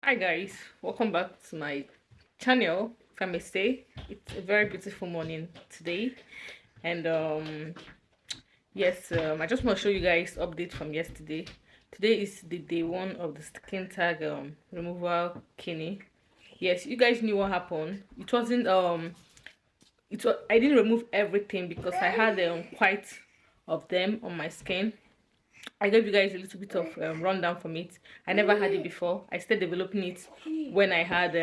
Hi guys, welcome back to my channel. If I may say, it's a very beautiful morning today, and yes, I just want to show you guys update from yesterday. Today is the day one of the skin tag removal kidney. Yes, you guys knew what happened. It wasn't I didn't remove everything because I had quite of them on my skin. I gave you guys a little bit of rundown from it. I never had it before. I started developing it when I had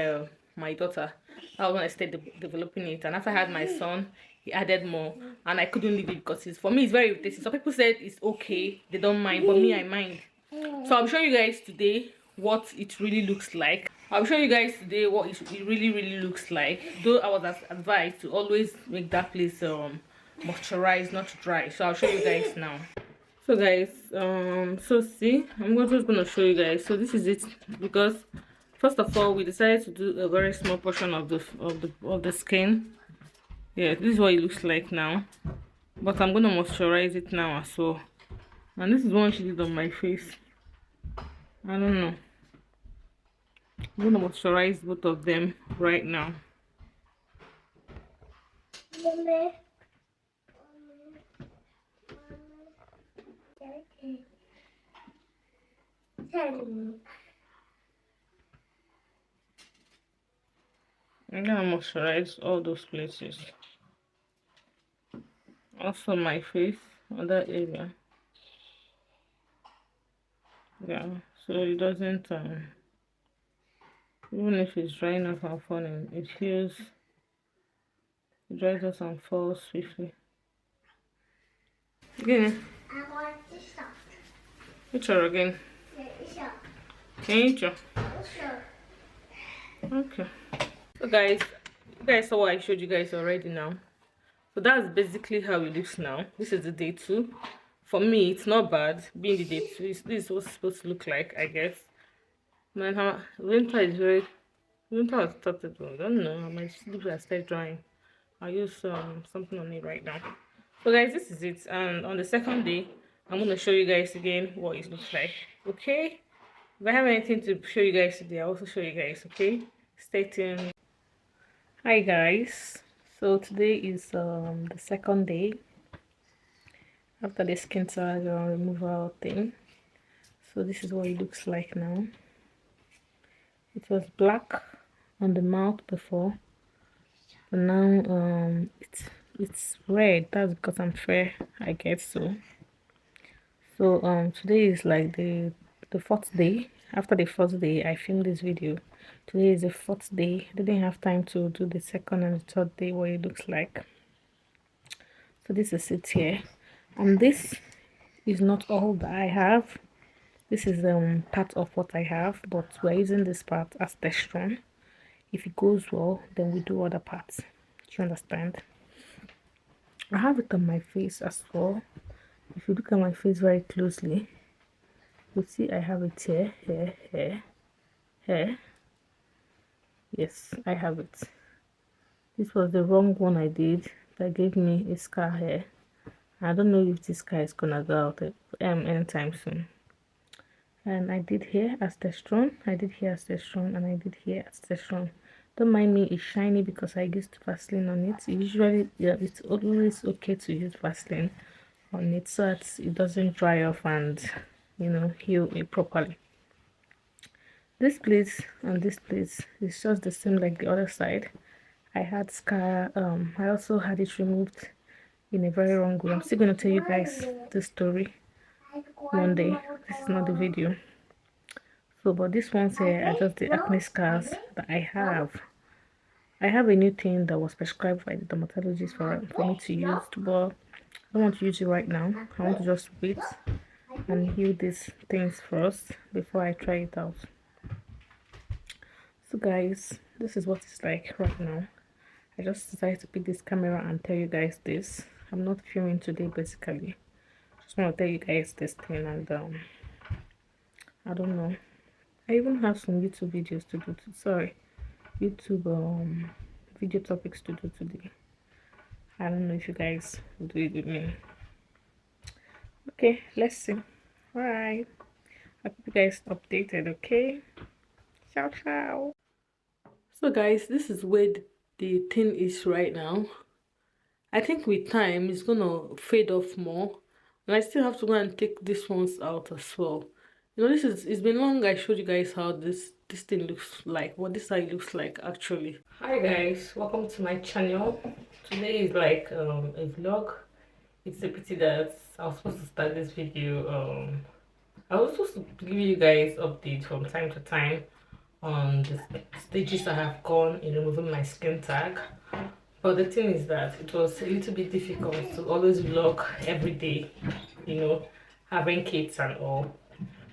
my daughter. That was when I started developing it. And after I had my son, he added more. And I couldn't leave it because for me, it's very irritating. Some people said it's okay. They don't mind. But me, I mind. So I'll show you guys today what it really looks like. I'll show you guys today what it really looks like. Though I was advised to always make that place moisturized, not dry. So I'll show you guys now. So guys, so see, just gonna show you guys. So this is it, because first of all we decided to do a very small portion of the skin. Yeah, this is what it looks like now, but I'm gonna moisturize it now as well. And this is one she did on my face. I don't know, I'm gonna moisturize both of them right now. I'm gonna moisturize all those places, also my face, other area. Yeah, so it doesn't even if it's drying off and falling, it dries off and falls swiftly. Again. I want this stuff. Which one again? Can you eat? Okay. So guys, you guys saw what I showed you guys already now. So that's basically how it looks now. This is the day 2. For me, it's not bad being the day 2. This is what's supposed to look like, I guess. Man, winter is very... Winter has started. I don't know. I might sleep and start drying. I'll use something on it right now. So guys, this is it, and on the second day I'm going to show you guys again what it looks like. Okay, if I have anything to show you guys today, I'll also show you guys. Okay, stay tuned. Hi guys, so today is the second day after the skin tag removal thing. So this is what it looks like now. It was black on the mouth before, but now it's red. That's because I'm fair, I guess. So today is like the 4th day. After the 1st day I filmed this video. Today is the 4th day. I didn't have time to do the 2nd and the 3rd day, what it looks like. So this is it here, and this is not all that I have. This is part of what I have, but we're using this part as test run. If it goes well, then we do other parts. Do you understand? I have it on my face as well. If you look at my face very closely, you see I have it here. Yes, I have it. This was the wrong one I did that gave me a scar here. I don't know if this scar is gonna go out anytime soon. And I did here as testosterone, I did here as testosterone, and I did here as testosterone. Don't mind me, it's shiny because I used Vaseline on it. Usually, yeah, it's always okay to use Vaseline on it so that it doesn't dry off and, you know, heal it properly. This place and this place is just the same like the other side. I had scar. I also had it removed in a very wrong way. I'm still going to tell you guys this story one day. This is not the video. So, but this one's here are just the acne scars that I have. I have a new thing that was prescribed by the dermatologist for me to use, but I don't want to use it right now. I want to just wait and heal these things first before I try it out. So guys, this is what it's like right now. I just decided to pick this camera and tell you guys this. I'm not filming today basically. Just want to tell you guys this thing, and I don't know. I even have some YouTube videos to do. YouTube video topics to do today. I don't know if you guys will do it with me. Okay, let's see. Alright, I'll keep you guys updated. Okay, Ciao, ciao. So guys, this is where the thing is right now. I think with time it's gonna fade off more, and I still have to go and take these ones out as well. You know, it's been long. I showed you guys how this thing looks like, what this side looks like actually. Hi guys, welcome to my channel. Today is like a vlog. It's a pity that I was supposed to start this video. I was supposed to give you guys updates from time to time on the stages I have gone in removing my skin tag. But the thing is that it was a little bit difficult to always vlog every day, you know, having kids and all.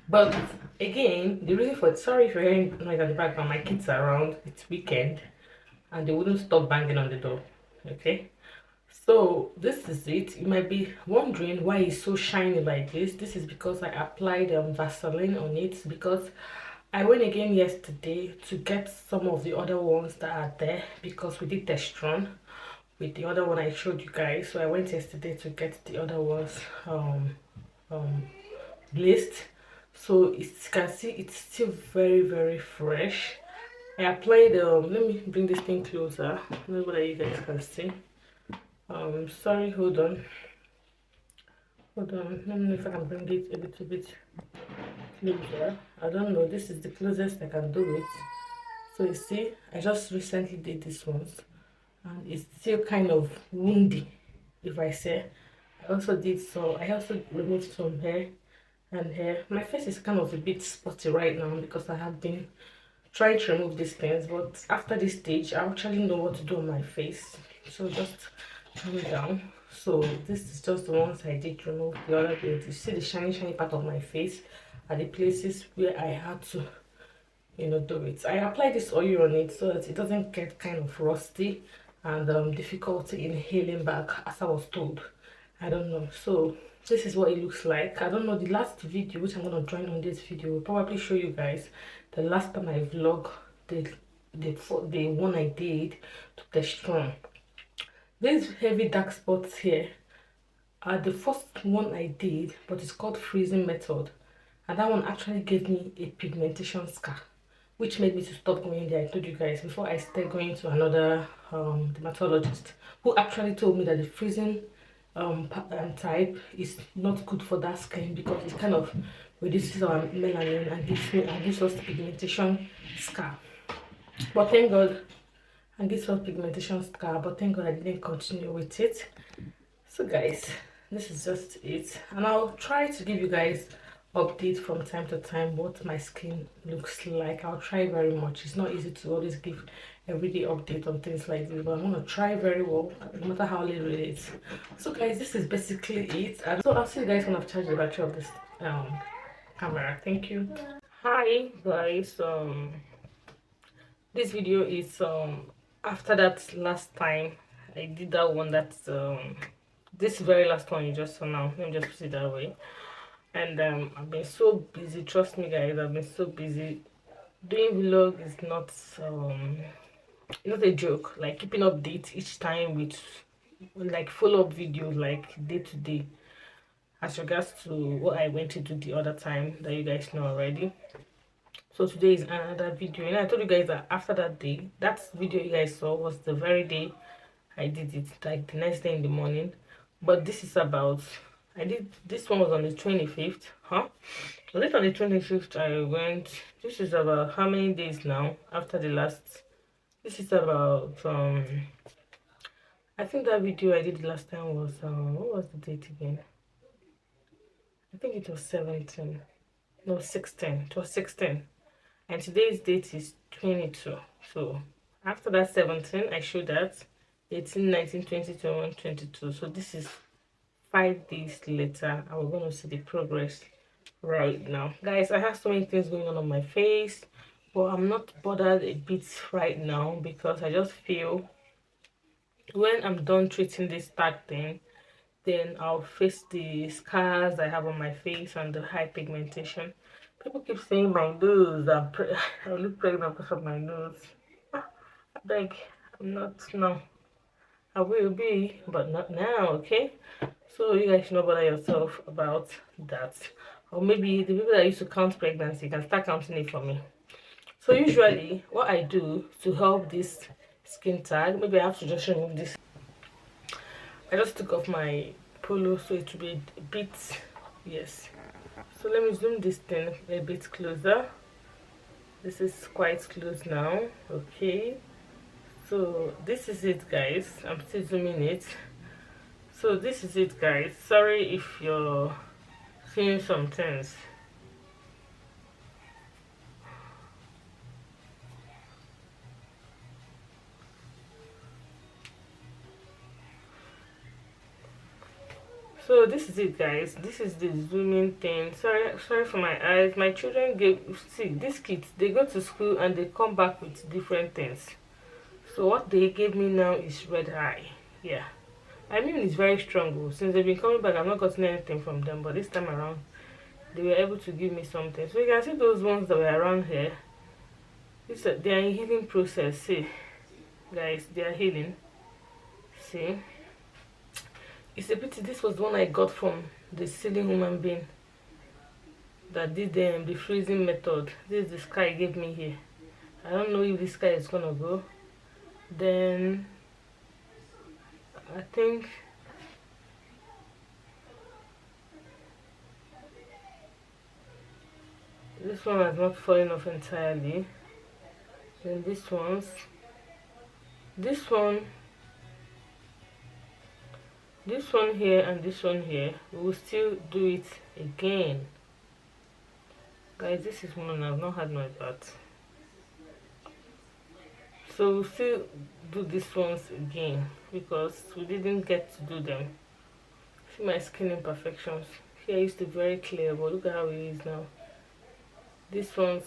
But again, the reason for it, sorry if you're hearing noise at the background, my kids are around, it's weekend, and they wouldn't stop banging on the door, okay? So this is it. You might be wondering why it's so shiny like this. This is because I applied Vaseline on it, because I went again yesterday to get some of the other ones that are there, because we did test run with the other one I showed you guys. So I went yesterday to get the other ones list. So you can see it's still very fresh. I applied let me bring this thing closer, maybe that you guys can see. Sorry, hold on, let me know if I can bring it a little bit closer. I don't know, this is the closest I can do it. So you see, I just recently did this ones, and it's still kind of windy, if I say. I also removed some hair and hair. My face is kind of a bit spotty right now because I have been trying to remove these things, but after this stage I actually know what to do on my face, so just calm down. So this is just the ones I did remove the other day. You see the shiny part of my face at the places where I had to, you know, do it. I applied this oil on it so that it doesn't get kind of rusty and difficulty in healing back, as I was told. I don't know. So this is what it looks like. I don't know, the last video which I'm going to join on this video will probably show you guys the last time I vlog the one I did to test run. These heavy dark spots here are the first one I did, but it's called freezing method, and that one actually gave me a pigmentation scar, which made me to stop going there. I told you guys before I started going to another dermatologist, who actually told me that the freezing type is not good for that skin because it kind of reduces our melanin and gives us pigmentation scar. But thank God, and gives us pigmentation scar. But thank God I didn't continue with it. So guys, this is just it, and I'll try to give you guys updates from time to time what my skin looks like. I'll try very much. It's not easy to always give everyday update on things like this, but I'm gonna try very well, no matter how little it is. So guys, this is basically it, and so I'll see you guys when I've charged the battery of this camera. Thank you. Hi guys, this video is after that last time I did that one, that's this very last one you just saw now. Let me just put it that way. And I've been so busy, trust me guys, I've been so busy. Doing vlog is not a joke. Like keeping updates each time with like follow-up videos, like day to day, as regards to what I went to do the other time that you guys know already. So today is another video, and I told you guys that after that day, that video you guys saw was the very day I did it, like the next day in the morning. But this is about, I did this one was on the 25th, was it on the 25th I went? This is about how many days now after the last? This is about I think that video I did last time was what was the date again? I think it was 17, no 16. It was 16, and today's date is 22. So after that 17 I showed that 18, 19, 20, 21, 22. So this is 5 days later, and we're going to see the progress right now. Guys, I have so many things going on my face, but I'm not bothered a bit right now because I just feel when I'm done treating this tag thing, then I'll face the scars I have on my face and the high pigmentation. People keep saying my nose, I look pregnant because of my nose. Like, I'm not, no. I will be, but not now, okay? So you guys should not bother yourself about that. Or maybe the people that used to count pregnancy can start counting it for me. So usually what I do to help this skin tag, maybe I have to just remove this. I just took off my polo so it will be a bit, yes. So let me zoom this thing a bit closer. This is quite close now. Okay, so this is it, guys. I'm still zooming it. So this is it, guys. Sorry if you're seeing some things. So this is it, guys. This is the zooming thing. Sorry for my eyes. My children see these kids, they go to school and they come back with different things. So what they gave me now is red eye. Yeah, I mean it's very strong. Since they've been coming back, I've not gotten anything from them, but this time around they were able to give me something. So you can see those ones that were around here. They are in healing process. See, guys, they are healing. See, it's a pity this was the one I got from the silly human being that did the freezing method. This is the sky he gave me here. I don't know if this sky is gonna go. Then I think this one has not fallen off entirely. Then this one, this one here, and this one here, we will still do it again, guys. This is one I've not had my bath, so we'll still do these ones again because we didn't get to do them. See my skin imperfections here. Used to be very clear, but look at how it is now. These ones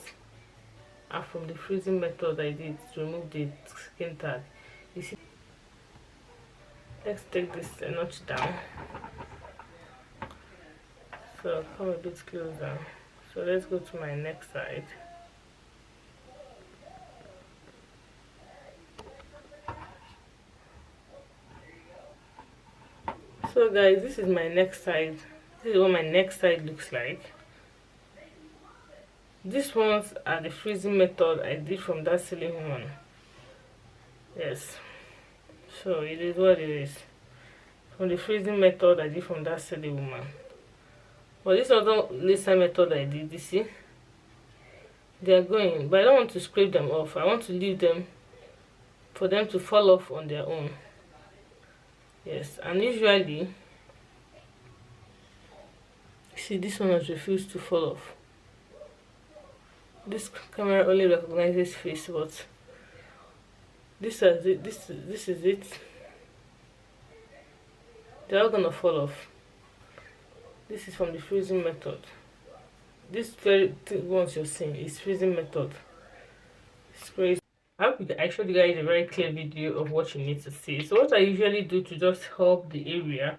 are from the freezing method I did to remove the skin tag. You see, let's take this a notch down. So come a bit closer. So let's go to my next side. So guys, this is my next side. This is what my next side looks like. These ones are the freezing method I did from that silly woman. Yes, so it is what it is. From the freezing method I did from that silly woman. But this other laser method I did, you see, they are going, but I don't want to scrape them off. I want to leave them for them to fall off on their own. Yes, and usually, see, this one has refused to fall off. This camera only recognizes face, but this is it. This is it. They're all gonna fall off. This is from the freezing method. This very ones you're seeing is freezing method. It's crazy. I hope I showed you guys a very clear video of what you need to see. So what I usually do to just help the area,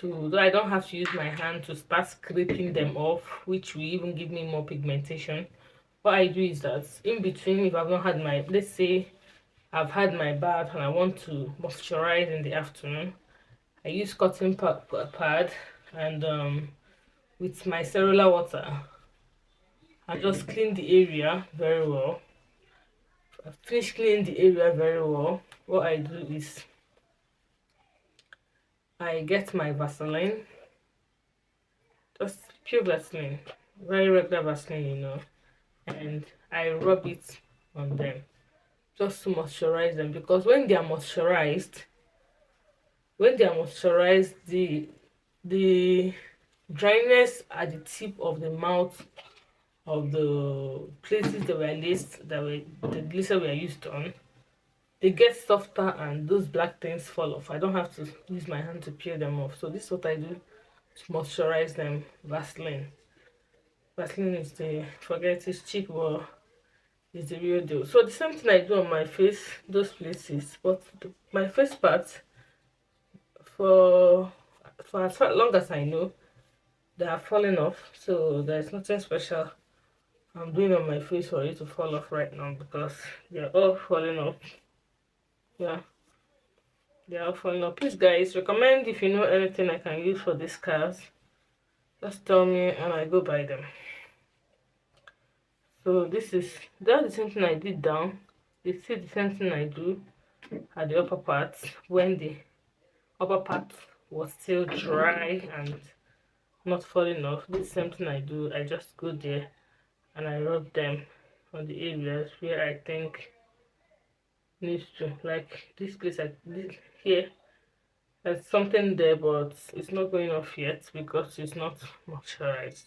though I don't have to use my hand to start scraping them off, which will even give me more pigmentation. What I do is that in between, if I've not had my, let's say I've had my bath and I want to moisturize in the afternoon, I use cotton pad and with my cellular water, I just clean the area very well. I've finished cleaning the area very well. What I do is I get my Vaseline, just pure Vaseline, very regular Vaseline, you know, and I rub it on them just to moisturize them, because when they are moisturized, the dryness at the tip of the mouth of the places that were laced, the laces were used on, they get softer and those black things fall off. I don't have to use my hand to peel them off. So this is what I do to moisturize them. Vaseline is the, forget it's cheap, but it's the real deal. So the same thing I do on my face, those places, but my face part, for as long as I know, they are falling off. So there's nothing special I'm doing on my face for it to fall off right now, because they're all falling off. Yeah, they're all falling off. Please guys, recommend if you know anything I can use for these scars, just tell me and I go buy them. So So that's the same thing I did down. You see the same thing I do at the upper part when the upper part was still dry and not falling off. This same thing I do. I just go there and I rub them on the areas where I think needs to, like this place, like this here. There's something there, but it's not going off yet because it's not moisturized.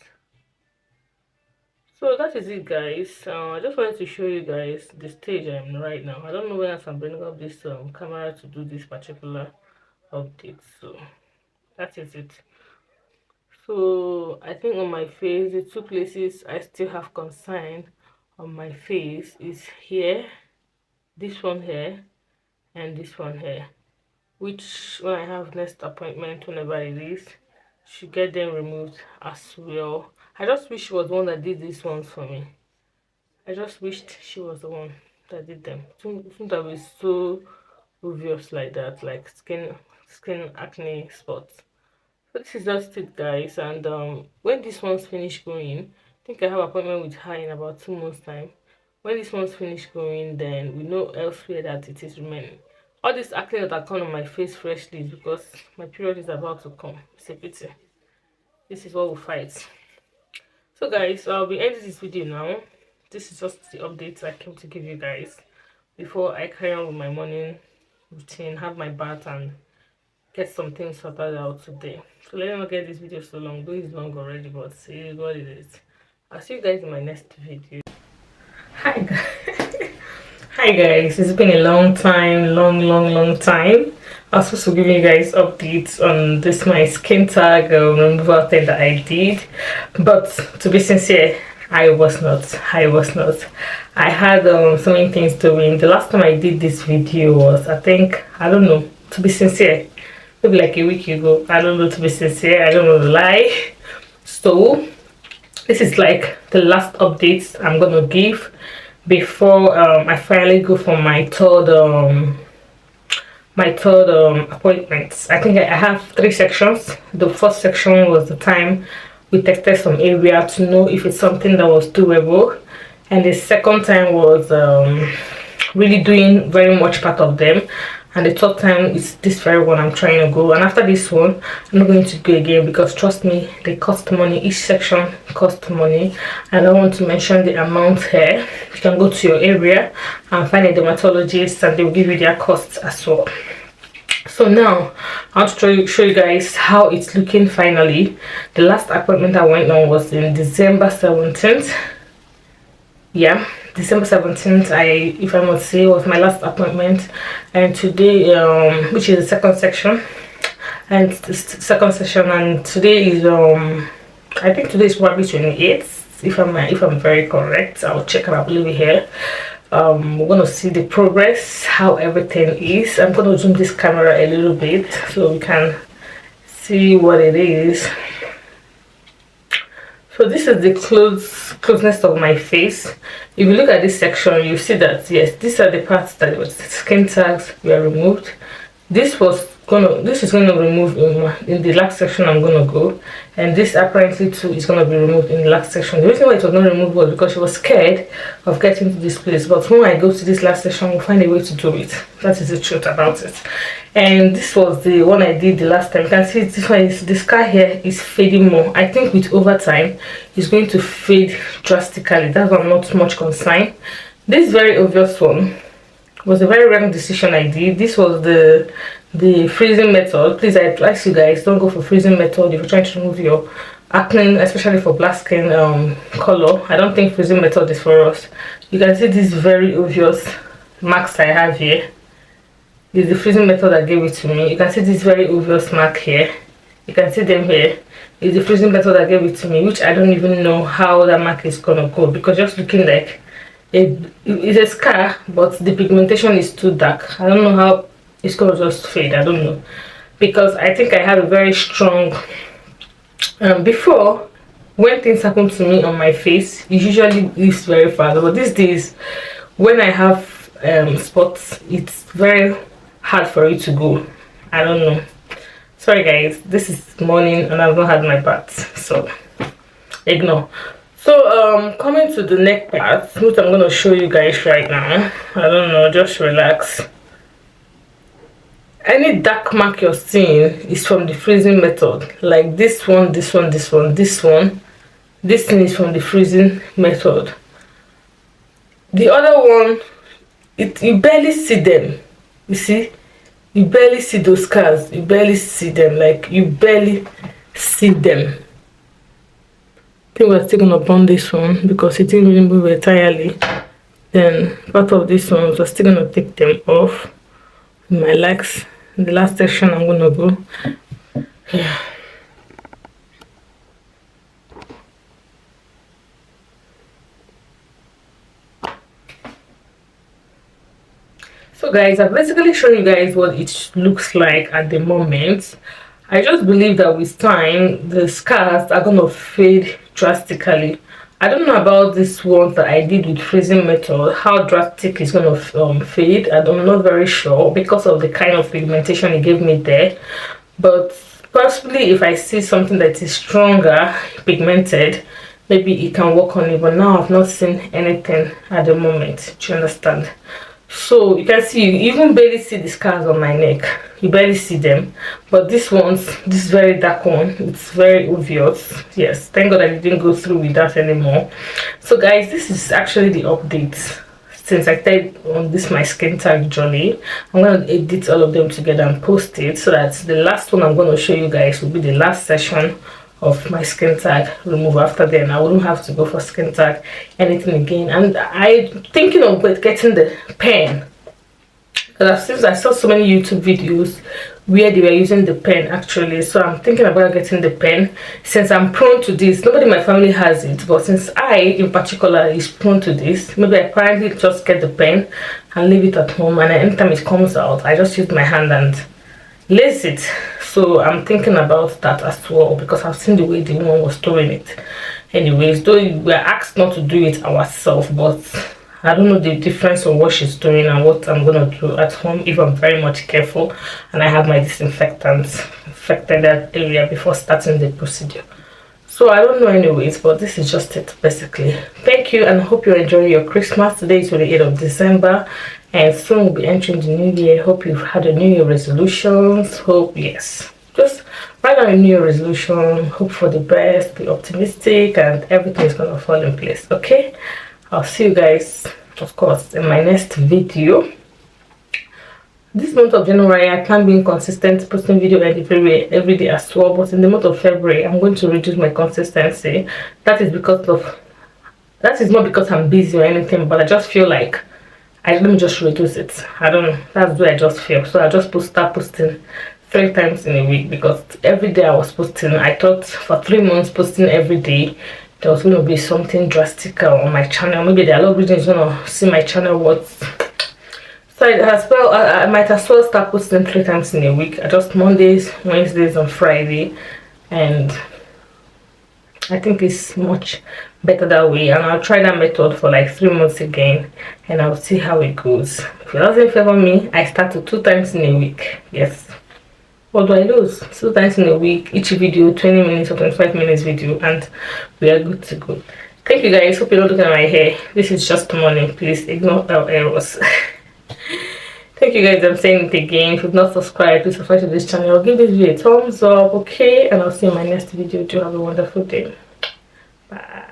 So that is it, guys. I just wanted to show you guys the stage I'm right now. I don't know when else I'm bringing up this camera to do this particular update. So that is it. So I think on my face, the two places I still have concern on my face is here, this one here, and this one here, which when I have next appointment, whenever it is, should get them removed as well. I just wish she was the one that did these ones for me. I just wished she was the one that did them. It wouldn't have been so obvious like that, like skin acne spots. So this is just it, guys. And when this one's finished going, I think I have an appointment with her in about 2 months time. When this one's finished going, then we know elsewhere that it is remaining. All this acne that are coming on my face freshly is because my period is about to come. It's a pity. This is what we fight. So guys, I'll be ending this video now. This is just the updates I came to give you guys before I carry on with my morning routine, have my bath, and get some things sorted out today. So let me not get this video so long, though it's long already, but see what it is. I'll see you guys in my next video. Hi guys. Hi guys, it's been a long time, long time. I was supposed to give you guys updates on this my skin tag removal thing that I did, but to be sincere, I was not. I had so many things doing. The last time I did this video was, I think, I don't know, to be sincere, maybe like a week ago. I don't know, to be sincere, I don't know, lie. So this is like the last updates I'm gonna give before I finally go for my third appointment. I think I have 3 sections. The first section was the time we tested some area to know if it's something that was doable, and the second time was really doing very much part of them, and the third time is this very one I'm trying to go. And after this one, I'm not going to go again because trust me, they cost money. Each section costs money. I don't want to mention the amount here. You can go to your area and find a dermatologist and they will give you their costs as well. So now I want to show you guys how it's looking finally. The last appointment I went on was in December 17th. Yeah, December 17th, if I must say, was my last appointment. And today, which is the second section, and today is I think today is probably 28th, if I'm very correct. I'll check and I'll leave it here. We're gonna see the progress, how everything is. I'm gonna zoom this camera a little bit so we can see what it is. So this is the closeness of my face. If you look at this section, you see that yes, these are the parts that the skin tags were removed. This is gonna remove in the last section I'm gonna go, and this apparently too is gonna be removed in the last section. The reason why it was not removed was because she was scared of getting to this place, but when I go to this last section, we'll find a way to do it. That is the truth about it. And this was the one I did the last time. You can see this one is, the scar here is fading more. I think with overtime it's going to fade drastically. That's why I'm not much concerned. This very obvious one was a very wrong decision I did. This was the freezing method. Please, I advise you guys, don't go for freezing method if you're trying to remove your acne, especially for black skin color. I don't think freezing method is for us. You can see this very obvious marks I have here. This is the freezing method that gave it to me. You can see this very obvious mark here. You can see them here. It's the freezing method that gave it to me, which I don't even know how that mark is gonna go, because just looking like it's a scar, but the pigmentation is too dark. I don't know how it's gonna just fade. I don't know, because I think I have a very strong before, when things happen to me on my face, it usually leaves very fast, but these days when I have spots, it's very hard for it to go. I don't know. Sorry guys, this is morning and I've not had my bath, so ignore. So coming to the neck part, which I'm going to show you guys right now. I don't know, just relax. Any dark mark you're seeing is from the freezing method, like this one, this one, this one, this one. This thing is from the freezing method. The other one, you barely see them. You see, you barely see those scars. You barely see them, like you barely see them. I think we're still gonna burn this one because it didn't really move entirely. Then part of this one, we're still gonna take them off. My legs, in the last section, I'm gonna go. Yeah. So guys, I've basically shown you guys what it looks like at the moment. I just believe that with time the scars are gonna fade drastically. I don't know about this one that I did with freezing method, how drastic it's gonna fade. I'm not very sure because of the kind of pigmentation it gave me there. But possibly if I see something that is stronger pigmented, maybe it can work on it. But now I've not seen anything at the moment. Do you understand? So you can see, you even barely see the scars on my neck. You barely see them, but this very dark one, it's very obvious. Yes, thank God I didn't go through with that anymore. So guys, this is actually the update since I started on this my skin tag journey. I'm going to edit all of them together and post it, so that the last one I'm going to show you guys will be the last session of my skin tag removal. After then I wouldn't have to go for skin tag anything again. And I'm thinking of getting the pen, because since I saw so many YouTube videos where they were using the pen actually, so I'm thinking about getting the pen since I'm prone to this. Nobody in my family has it, but since I in particular is prone to this, maybe I probably just get the pen and leave it at home, and anytime it comes out I just use my hand and lace it. So I'm thinking about that as well, because I've seen the way the woman was doing it. Anyways, though we are asked not to do it ourselves, but I don't know the difference of what she's doing and what I'm gonna do at home if I'm very much careful and I have my disinfectants infected that area before starting the procedure. So I don't know anyways, but this is just it basically. Thank you, and I hope you're enjoying your Christmas. Today is the 8th of December, and soon we'll be entering the new year. Hope you've had a new year resolutions. Hope, yes, just write down a new year resolution, hope for the best, be optimistic, and everything is gonna fall in place. Okay, I'll see you guys of course in my next video. This month of January I plan being consistent, posting video every day as well, but in the month of February I'm going to reduce my consistency. That is not because I'm busy or anything, but I just feel like let me just reduce it. I don't know, that's where I just feel. So I just start posting 3 times in a week, because every day I was posting, I thought for 3 months posting every day there was going to be something drastic on my channel. Maybe the algorithm is going to see my channel so I might as well start posting 3 times in a week. Just Mondays, Wednesdays, and Friday, and I think it's much better that way. And I'll try that method for like 3 months again, and I'll see how it goes. If it doesn't favor me, I start to 2 times in a week. Yes, what do I lose? 2 times in a week, each video 20 minutes or 25 minutes video, and we are good to go. Thank you guys. Hope you're not looking at my hair. This is just morning. Please ignore our errors. Thank you guys. I'm saying it again. If you've not subscribed, please subscribe to this channel. Give this video a thumbs up, okay? And I'll see you in my next video. Do have a wonderful day. Bye.